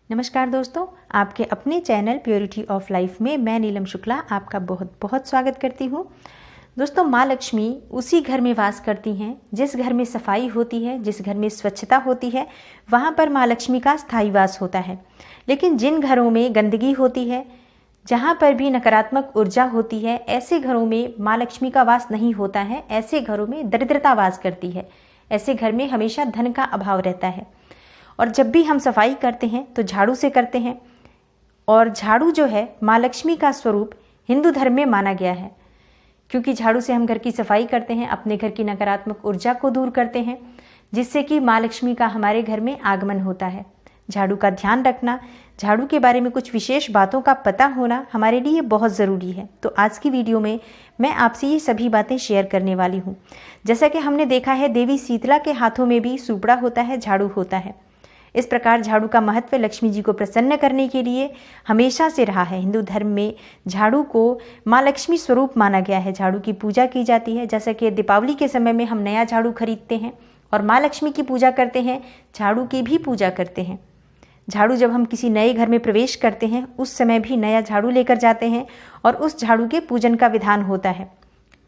नमस्कार दोस्तों, आपके अपने चैनल प्योरिटी ऑफ लाइफ में मैं नीलम शुक्ला आपका बहुत बहुत स्वागत करती हूँ। दोस्तों, माँ लक्ष्मी उसी घर में वास करती हैं जिस घर में सफाई होती है, जिस घर में स्वच्छता होती है, वहाँ पर माँ लक्ष्मी का स्थायी वास होता है। लेकिन जिन घरों में गंदगी होती है, जहाँ पर भी नकारात्मक ऊर्जा होती है, ऐसे घरों में माँ लक्ष्मी का वास नहीं होता है। ऐसे घरों में दरिद्रता वास करती है। ऐसे घर में हमेशा धन का अभाव रहता है। और जब भी हम सफाई करते हैं तो झाड़ू से करते हैं। और झाड़ू जो है माँ लक्ष्मी का स्वरूप हिंदू धर्म में माना गया है, क्योंकि झाड़ू से हम घर की सफाई करते हैं, अपने घर की नकारात्मक ऊर्जा को दूर करते हैं, जिससे कि माँ लक्ष्मी का हमारे घर में आगमन होता है। झाड़ू का ध्यान रखना, झाड़ू के बारे में कुछ विशेष बातों का पता होना हमारे लिए बहुत ज़रूरी है। तो आज की वीडियो में मैं आपसे ये सभी बातें शेयर करने वाली हूँ। जैसा कि हमने देखा है, देवी शीतला के हाथों में भी सूपड़ा होता है, झाड़ू होता है। इस प्रकार झाड़ू का महत्व लक्ष्मी जी को प्रसन्न करने के लिए हमेशा से रहा है। हिंदू धर्म में झाड़ू को माँ लक्ष्मी स्वरूप माना गया है। झाड़ू की पूजा की जाती है। जैसा कि दीपावली के समय में हम नया झाड़ू खरीदते हैं और माँ लक्ष्मी की पूजा करते हैं, झाड़ू की भी पूजा करते हैं। झाड़ू जब हम किसी नए घर में प्रवेश करते हैं उस समय भी नया झाड़ू लेकर जाते हैं और उस झाड़ू के पूजन का विधान होता है।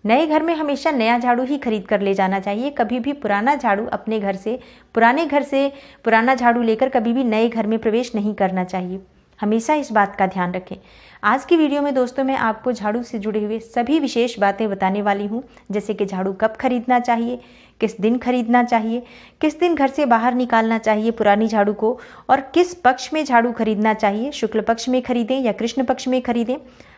नए घर में हमेशा नया झाड़ू ही खरीद कर ले जाना चाहिए। कभी भी पुराना झाड़ू अपने घर से, पुराने घर से पुराना झाड़ू लेकर कभी भी नए घर में प्रवेश नहीं करना चाहिए। हमेशा इस बात का ध्यान रखें। आज की वीडियो में दोस्तों मैं आपको झाड़ू से जुड़े हुए सभी विशेष बातें बताने वाली हूँ, जैसे कि झाड़ू कब खरीदना चाहिए, किस दिन खरीदना चाहिए, किस दिन घर से बाहर निकालना चाहिए पुरानी झाड़ू को, और किस पक्ष में झाड़ू खरीदना चाहिए, शुक्ल पक्ष में खरीदें या कृष्ण पक्ष में खरीदें।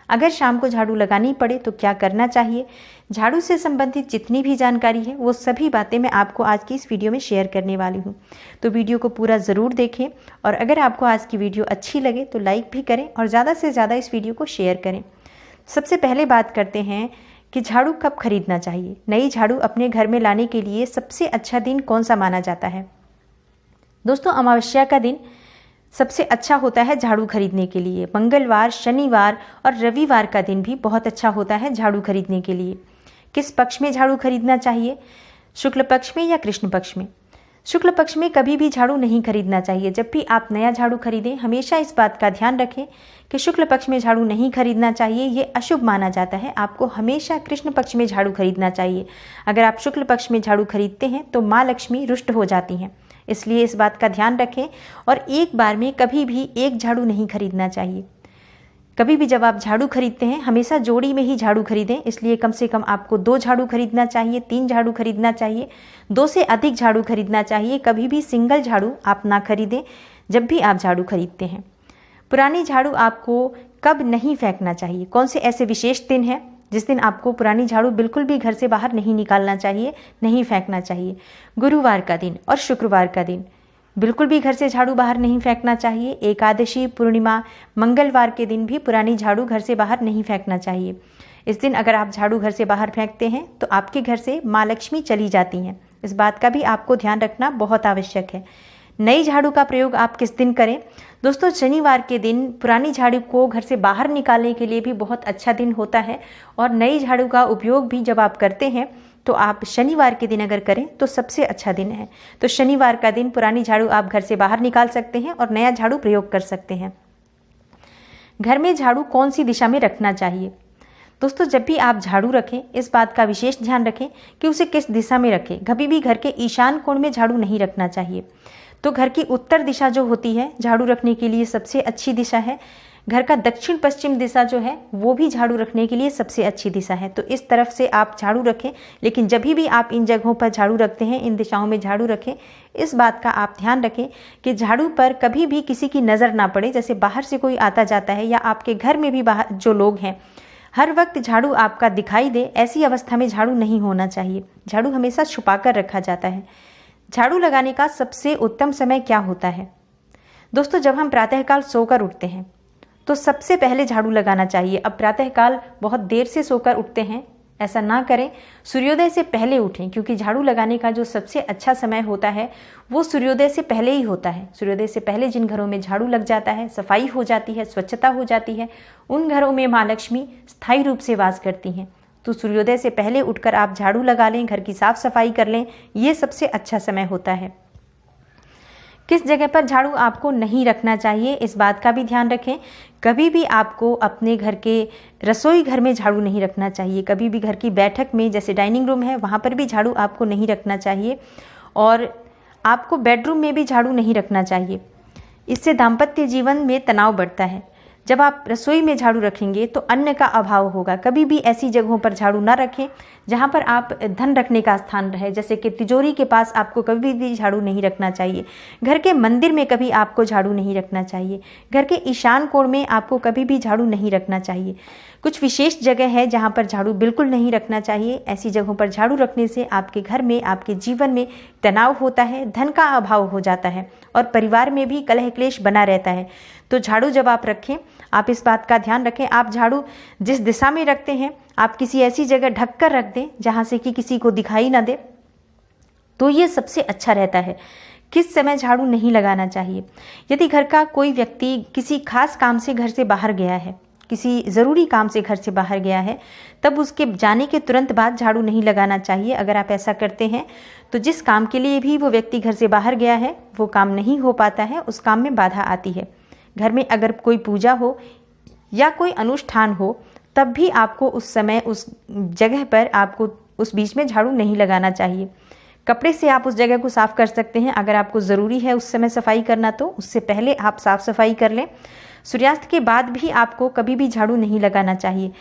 अगर शाम को झाड़ू लगानी पड़े तो क्या करना चाहिए। झाड़ू से संबंधित जितनी भी जानकारी है वो सभी बातें मैं आपको आज की इस वीडियो में शेयर करने वाली हूँ। तो वीडियो को पूरा ज़रूर देखें और अगर आपको आज की वीडियो अच्छी लगे तो लाइक भी करें और ज़्यादा से ज़्यादा इस वीडियो को शेयर करें। सबसे पहले बात करते हैं कि झाड़ू कब खरीदना चाहिए। नई झाड़ू अपने घर में लाने के लिए सबसे अच्छा दिन कौन सा माना जाता है। दोस्तों, अमावस्या का दिन सबसे अच्छा होता है झाड़ू खरीदने के लिए। मंगलवार, शनिवार और रविवार का दिन भी बहुत अच्छा होता है झाड़ू खरीदने के लिए। किस पक्ष में झाड़ू खरीदना चाहिए, शुक्ल पक्ष में या कृष्ण पक्ष में। शुक्ल पक्ष में कभी भी झाड़ू नहीं खरीदना चाहिए। जब भी आप नया झाड़ू खरीदें हमेशा इस बात का ध्यान रखें कि शुक्ल पक्ष में झाड़ू नहीं खरीदना चाहिए, ये अशुभ माना जाता है। आपको हमेशा कृष्ण पक्ष में झाड़ू खरीदना चाहिए। अगर आप शुक्ल पक्ष में झाड़ू खरीदते हैं तो माँ लक्ष्मी रुष्ट हो जाती हैं, इसलिए इस बात का ध्यान रखें। और एक बार में कभी भी एक झाड़ू नहीं खरीदना चाहिए। कभी भी जब आप झाड़ू खरीदते हैं हमेशा जोड़ी में ही झाड़ू खरीदें, इसलिए कम से कम आपको 2 झाड़ू खरीदना चाहिए, 3 झाड़ू खरीदना चाहिए, 2 से अधिक झाड़ू खरीदना चाहिए। कभी भी सिंगल झाड़ू आप ना खरीदें जब भी आप झाड़ू खरीदते हैं। पुरानी झाड़ू आपको कब नहीं फेंकना चाहिए। कौन से ऐसे विशेष दिन हैं जिस दिन आपको पुरानी झाड़ू बिल्कुल भी घर से बाहर नहीं निकालना चाहिए, नहीं फेंकना चाहिए। गुरुवार का दिन और शुक्रवार का दिन बिल्कुल भी घर से झाड़ू बाहर नहीं फेंकना चाहिए। एकादशी, पूर्णिमा, मंगलवार के दिन भी पुरानी झाड़ू घर से बाहर नहीं फेंकना चाहिए। इस दिन अगर आप झाड़ू घर से बाहर फेंकते हैं तो आपके घर से माँ लक्ष्मी चली जाती हैं। इस बात का भी आपको ध्यान रखना बहुत आवश्यक है। नई झाड़ू का प्रयोग आप किस दिन करें। दोस्तों, शनिवार के दिन पुरानी झाड़ू को घर से बाहर निकालने के लिए भी बहुत अच्छा दिन होता है और नई झाड़ू का उपयोग भी जब आप करते हैं तो आप शनिवार के दिन अगर करें तो सबसे अच्छा दिन है। तो शनिवार का दिन पुरानी झाड़ू आप घर से बाहर निकाल सकते हैं और नया झाड़ू प्रयोग कर सकते हैं। घर में झाड़ू कौन सी दिशा में रखना चाहिए। दोस्तों, जब भी आप झाड़ू रखें इस बात का विशेष ध्यान रखें कि उसे किस दिशा में रखें। कभी भी घर के ईशान कोण में झाड़ू नहीं रखना चाहिए। तो घर की उत्तर दिशा जो होती है झाड़ू रखने के लिए सबसे अच्छी दिशा है। घर का दक्षिण पश्चिम दिशा जो है वो भी झाड़ू रखने के लिए सबसे अच्छी दिशा है। तो इस तरफ से आप झाड़ू रखें। लेकिन जब भी आप इन जगहों पर झाड़ू रखते हैं, इन दिशाओं में झाड़ू रखें, इस बात का आप ध्यान रखें कि झाड़ू पर कभी भी किसी की नज़र ना पड़े। जैसे बाहर से कोई आता जाता है या आपके घर में भी बाहर जो लोग हैं, हर वक्त झाड़ू आपका दिखाई दे, ऐसी अवस्था में झाड़ू नहीं होना चाहिए। झाड़ू हमेशा छुपा कर रखा जाता है। झाड़ू लगाने का सबसे उत्तम समय क्या होता है। दोस्तों, जब हम प्रातःकाल सोकर उठते हैं तो सबसे पहले झाड़ू लगाना चाहिए। अब प्रातःकाल बहुत देर से सोकर उठते हैं, ऐसा ना करें। सूर्योदय से पहले उठें, क्योंकि झाड़ू लगाने का जो सबसे अच्छा समय होता है वो सूर्योदय से पहले ही होता है। सूर्योदय से पहले जिन घरों में झाड़ू लग जाता है, सफाई हो जाती है, स्वच्छता हो जाती है, उन घरों में माँ लक्ष्मी स्थायी रूप से वास करती हैं। तो सूर्योदय से पहले उठकर आप झाड़ू लगा लें, घर की साफ सफाई कर लें, ये सबसे अच्छा समय होता है। किस जगह पर झाड़ू आपको नहीं रखना चाहिए, इस बात का भी ध्यान रखें। कभी भी आपको अपने घर के रसोई घर में झाड़ू नहीं रखना चाहिए, कभी भी घर की बैठक में जैसे डाइनिंग रूम है वहाँ पर भी झाड़ू आपको नहीं रखना चाहिए, और आपको बेडरूम में भी झाड़ू नहीं रखना चाहिए। इससे दाम्पत्य जीवन में तनाव बढ़ता है। जब आप रसोई में झाड़ू रखेंगे तो अन्न का अभाव होगा। कभी भी ऐसी जगहों पर झाड़ू ना रखें जहाँ पर आप धन रखने का स्थान रहे, जैसे कि तिजोरी के पास आपको कभी भी झाड़ू नहीं रखना चाहिए। घर के मंदिर में कभी आपको झाड़ू नहीं रखना चाहिए। घर के ईशान कोण में आपको कभी भी झाड़ू नहीं रखना चाहिए। कुछ विशेष जगह है जहाँ पर झाड़ू बिल्कुल नहीं रखना चाहिए। ऐसी जगहों पर झाड़ू रखने से आपके घर में, आपके जीवन में तनाव होता है, धन का अभाव हो जाता है और परिवार में भी कलह क्लेश बना रहता है। तो झाड़ू जब आप रखें, आप इस बात का ध्यान रखें, आप झाड़ू जिस दिशा में रखते हैं आप किसी ऐसी जगह ढक कर रख दें जहाँ से कि किसी को दिखाई ना दे, तो ये सबसे अच्छा रहता है। किस समय झाड़ू नहीं लगाना चाहिए? यदि घर का कोई व्यक्ति किसी खास काम से घर से बाहर गया है, किसी ज़रूरी काम से घर से बाहर गया है, तब उसके जाने के तुरंत बाद झाड़ू नहीं लगाना चाहिए। अगर आप ऐसा करते हैं तो जिस काम के लिए भी वो व्यक्ति घर से बाहर गया है वो काम नहीं हो पाता है, उस काम में बाधा आती है। घर में अगर कोई पूजा हो या कोई अनुष्ठान हो तब भी आपको उस समय उस जगह पर आपको उस बीच में झाड़ू नहीं लगाना चाहिए। कपड़े से आप उस जगह को साफ कर सकते हैं। अगर आपको ज़रूरी है उस समय सफाई करना तो उससे पहले आप साफ सफाई कर लें। सूर्यास्त के बाद भी आपको कभी भी झाड़ू नहीं लगाना चाहिए।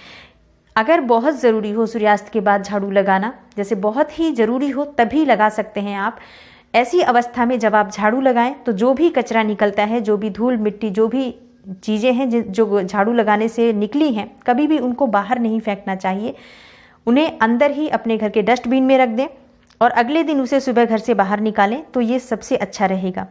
अगर बहुत ज़रूरी हो सूर्यास्त के बाद झाड़ू लगाना, जैसे बहुत ही ज़रूरी हो तभी लगा सकते हैं आप। ऐसी अवस्था में जब आप झाड़ू लगाएं तो जो भी कचरा निकलता है, जो भी धूल मिट्टी, जो भी चीज़ें हैं जो झाड़ू लगाने से निकली हैं, कभी भी उनको बाहर नहीं फेंकना चाहिए। उन्हें अंदर ही अपने घर के डस्टबिन में रख दें और अगले दिन उसे सुबह घर से बाहर निकालें, तो ये सबसे अच्छा रहेगा।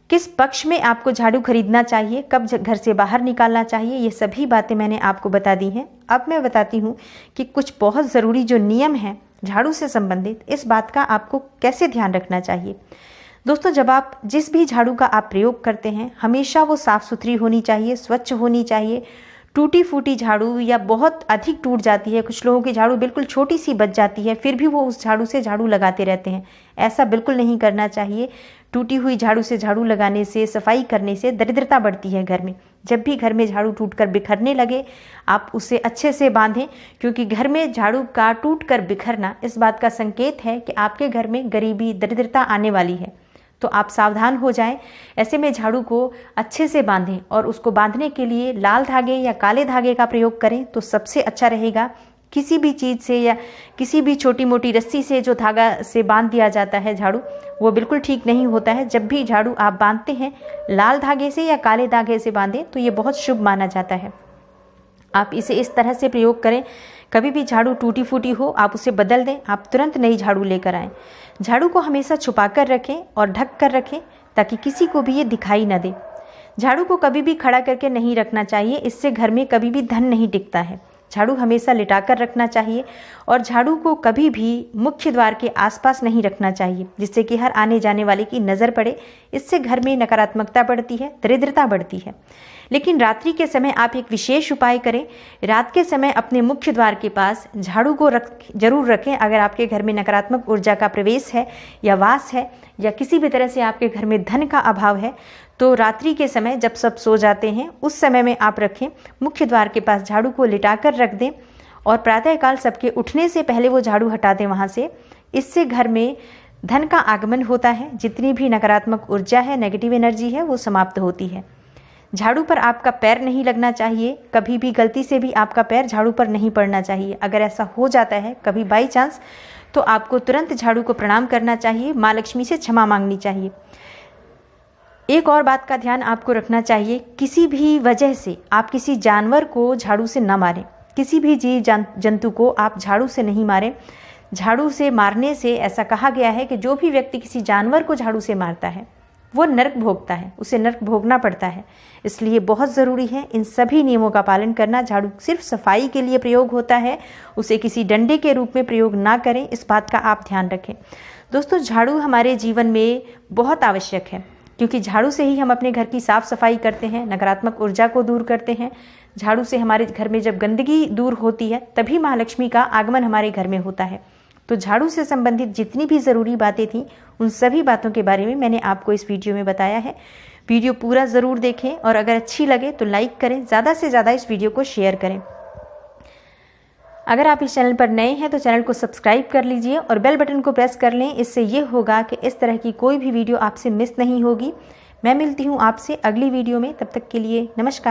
किस पक्ष में आपको झाड़ू खरीदना चाहिए, कब घर से बाहर निकालना चाहिए, ये सभी बातें मैंने आपको बता दी हैं। अब मैं बताती हूँ कि कुछ बहुत ज़रूरी जो नियम हैं झाड़ू से संबंधित, इस बात का आपको कैसे ध्यान रखना चाहिए। दोस्तों, जब आप जिस भी झाड़ू का आप प्रयोग करते हैं हमेशा वो साफ़ सुथरी होनी चाहिए, स्वच्छ होनी चाहिए। टूटी फूटी झाड़ू या बहुत अधिक टूट जाती है, कुछ लोगों की झाड़ू बिल्कुल छोटी सी बच जाती है, फिर भी वो उस झाड़ू से झाड़ू लगाते रहते हैं, ऐसा बिल्कुल नहीं करना चाहिए। टूटी हुई झाड़ू से झाड़ू लगाने से, सफाई करने से दरिद्रता बढ़ती है घर में। जब भी घर में झाड़ू टूटकर बिखरने लगे आप उसे अच्छे से बांधें, क्योंकि घर में झाड़ू का टूटकर बिखरना इस बात का संकेत है कि आपके घर में गरीबी, दरिद्रता आने वाली है। तो आप सावधान हो जाएं। ऐसे में झाड़ू को अच्छे से बांधें और उसको बांधने के लिए लाल धागे या काले धागे का प्रयोग करें तो सबसे अच्छा रहेगा। किसी भी चीज़ से या किसी भी छोटी मोटी रस्सी से जो धागा से बांध दिया जाता है झाड़ू, वो बिल्कुल ठीक नहीं होता है। जब भी झाड़ू आप बांधते हैं लाल धागे से या काले धागे से बांधें तो ये बहुत शुभ माना जाता है। आप इसे इस तरह से प्रयोग करें, कभी भी झाड़ू टूटी फूटी हो आप उसे बदल दें, आप तुरंत नई झाड़ू लेकर आएँ। झाड़ू को हमेशा छुपा कर रखें और ढक कर रखें ताकि किसी को भी ये दिखाई न दे। झाड़ू को कभी भी खड़ा करके नहीं रखना चाहिए, इससे घर में कभी भी धन नहीं टिकता है। झाड़ू हमेशा लिटा कर रखना चाहिए और झाड़ू को कभी भी मुख्य द्वार के आसपास नहीं रखना चाहिए, जिससे कि हर आने जाने वाले की नज़र पड़े। इससे घर में नकारात्मकता बढ़ती है, दरिद्रता बढ़ती है। लेकिन रात्रि के समय आप एक विशेष उपाय करें। रात के समय अपने मुख्य द्वार के पास झाड़ू को जरूर रखें। अगर आपके घर में नकारात्मक ऊर्जा का प्रवेश है या वास है या किसी भी तरह से आपके घर में धन का अभाव है तो रात्रि के समय जब सब सो जाते हैं उस समय में आप रखें। मुख्य द्वार के पास झाड़ू को लिटाकर रख दें और प्रातःकाल सबके उठने से पहले वो झाड़ू हटा दें वहाँ से। इससे घर में धन का आगमन होता है। जितनी भी नकारात्मक ऊर्जा है, नेगेटिव एनर्जी है, वो समाप्त होती है। झाड़ू पर आपका पैर नहीं लगना चाहिए। कभी भी गलती से भी आपका पैर झाड़ू पर नहीं पड़ना चाहिए। अगर ऐसा हो जाता है कभी बाई चांस तो आपको तुरंत झाड़ू को प्रणाम करना चाहिए, माँ लक्ष्मी से क्षमा मांगनी चाहिए। एक और बात का ध्यान आपको रखना चाहिए, किसी भी वजह से आप किसी जानवर को झाड़ू से न मारें। किसी भी जीव जंतु को आप झाड़ू से नहीं मारें। झाड़ू से मारने से ऐसा कहा गया है कि जो भी व्यक्ति किसी जानवर को झाड़ू से मारता है वो नरक भोगता है, उसे नरक भोगना पड़ता है। इसलिए बहुत ज़रूरी है इन सभी नियमों का पालन करना। झाड़ू सिर्फ सफाई के लिए प्रयोग होता है, उसे किसी डंडे के रूप में प्रयोग ना करें, इस बात का आप ध्यान रखें। दोस्तों, झाड़ू हमारे जीवन में बहुत आवश्यक है क्योंकि झाड़ू से ही हम अपने घर की साफ़ सफाई करते हैं, नकारात्मक ऊर्जा को दूर करते हैं। झाड़ू से हमारे घर में जब गंदगी दूर होती है तभी महालक्ष्मी का आगमन हमारे घर में होता है। तो झाड़ू से संबंधित जितनी भी ज़रूरी बातें थीं उन सभी बातों के बारे में मैंने आपको इस वीडियो में बताया है। वीडियो पूरा ज़रूर देखें और अगर अच्छी लगे तो लाइक करें, ज़्यादा से ज़्यादा इस वीडियो को शेयर करें। अगर आप इस चैनल पर नए हैं तो चैनल को सब्सक्राइब कर लीजिए और बेल बटन को प्रेस कर लें। इससे ये होगा कि इस तरह की कोई भी वीडियो आपसे मिस नहीं होगी। मैं मिलती हूँ आपसे अगली वीडियो में, तब तक के लिए नमस्कार।